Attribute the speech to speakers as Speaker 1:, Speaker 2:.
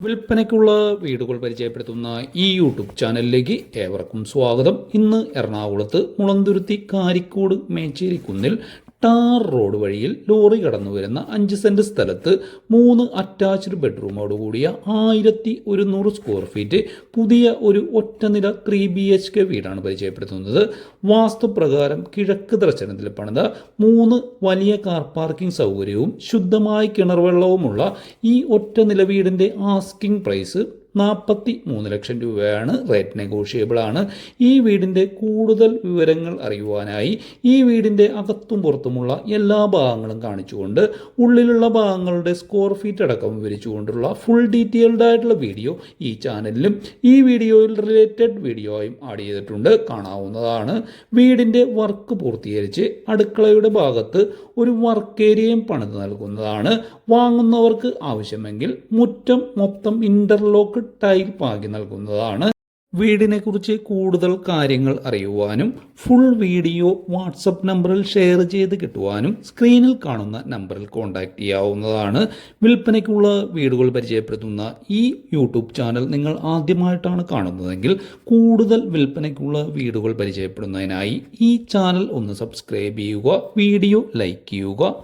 Speaker 1: വിൽപ്പനയ്ക്കുള്ള വീടുകൾ പരിചയപ്പെടുത്തുന്ന ഈ യൂട്യൂബ് ചാനലിലേക്ക് ഏവർക്കും സ്വാഗതം. ഇന്ന് എറണാകുളത്ത് മുളന്തുരുത്തി കാരിക്കോട് മേച്ചേരിക്കുന്നിൽ ടാർ റോഡ് വഴിയിൽ ലോറി കടന്നു വരുന്ന 5 സെന്റ് സ്ഥലത്ത് 3 അറ്റാച്ച്ഡ് ബെഡ്റൂമോട് കൂടിയ 1100 സ്ക്വയർ ഫീറ്റ് പുതിയ ഒരു ഒറ്റനില 3 BHK വീടാണ് പരിചയപ്പെടുത്തുന്നത്. വാസ്തുപ്രകാരം കിഴക്ക് ദർശനത്തിൽ പണിത 3 വലിയ കാർ പാർക്കിംഗ് സൗകര്യവും ശുദ്ധമായ കിണർ വെള്ളവുമുള്ള ഈ ഒറ്റനില വീടിൻ്റെ ആസ്കിംഗ് പ്രൈസ് 43 ലക്ഷം രൂപയാണ്. റേറ്റ് നെഗോഷിയബിൾ ആണ്. ഈ വീടിൻ്റെ കൂടുതൽ വിവരങ്ങൾ അറിയുവാനായി ഈ വീടിൻ്റെ അകത്തും പുറത്തുമുള്ള എല്ലാ ഭാഗങ്ങളും കാണിച്ചുകൊണ്ട് ഉള്ളിലുള്ള ഭാഗങ്ങളുടെ സ്ക്വയർ ഫീറ്റ് അടക്കം വിവരിച്ചുകൊണ്ടുള്ള ഫുൾ ഡീറ്റെയിൽഡ് ആയിട്ടുള്ള വീഡിയോ ഈ ചാനലിലും ഈ വീഡിയോയിൽ റിലേറ്റഡ് വീഡിയോയും ആഡ് ചെയ്തിട്ടുണ്ട്, കാണാവുന്നതാണ്. വീടിൻ്റെ വർക്ക് പൂർത്തീകരിച്ച് അടുക്കളയുടെ ഭാഗത്ത് ഒരു വർക്ക് ഏരിയയും പണിത് നൽകുന്നതാണ്. വാങ്ങുന്നവർക്ക് ആവശ്യമെങ്കിൽ മുറ്റം മൊത്തം ഇന്റർലോക്ക് ടൈൽ പാകി നൽകുന്നതാണ്. വീടിനെ കുറിച്ച് കൂടുതൽ കാര്യങ്ങൾ അറിയുവാനും ഫുൾ വീഡിയോ വാട്സപ്പ് നമ്പറിൽ ഷെയർ ചെയ്ത് കിട്ടുവാനും സ്ക്രീനിൽ കാണുന്ന നമ്പറിൽ കോൺടാക്റ്റ് ചെയ്യാവുന്നതാണ്. വിൽപ്പനയ്ക്കുള്ള വീടുകൾ പരിചയപ്പെടുത്തുന്ന ഈ യൂട്യൂബ് ചാനൽ നിങ്ങൾ ആദ്യമായിട്ടാണ് കാണുന്നതെങ്കിൽ കൂടുതൽ വിൽപ്പനയ്ക്കുള്ള വീടുകൾ പരിചയപ്പെടുന്നതിനായി ഈ ചാനൽ ഒന്ന് സബ്സ്ക്രൈബ് ചെയ്യുക, വീഡിയോ ലൈക്ക് ചെയ്യുക.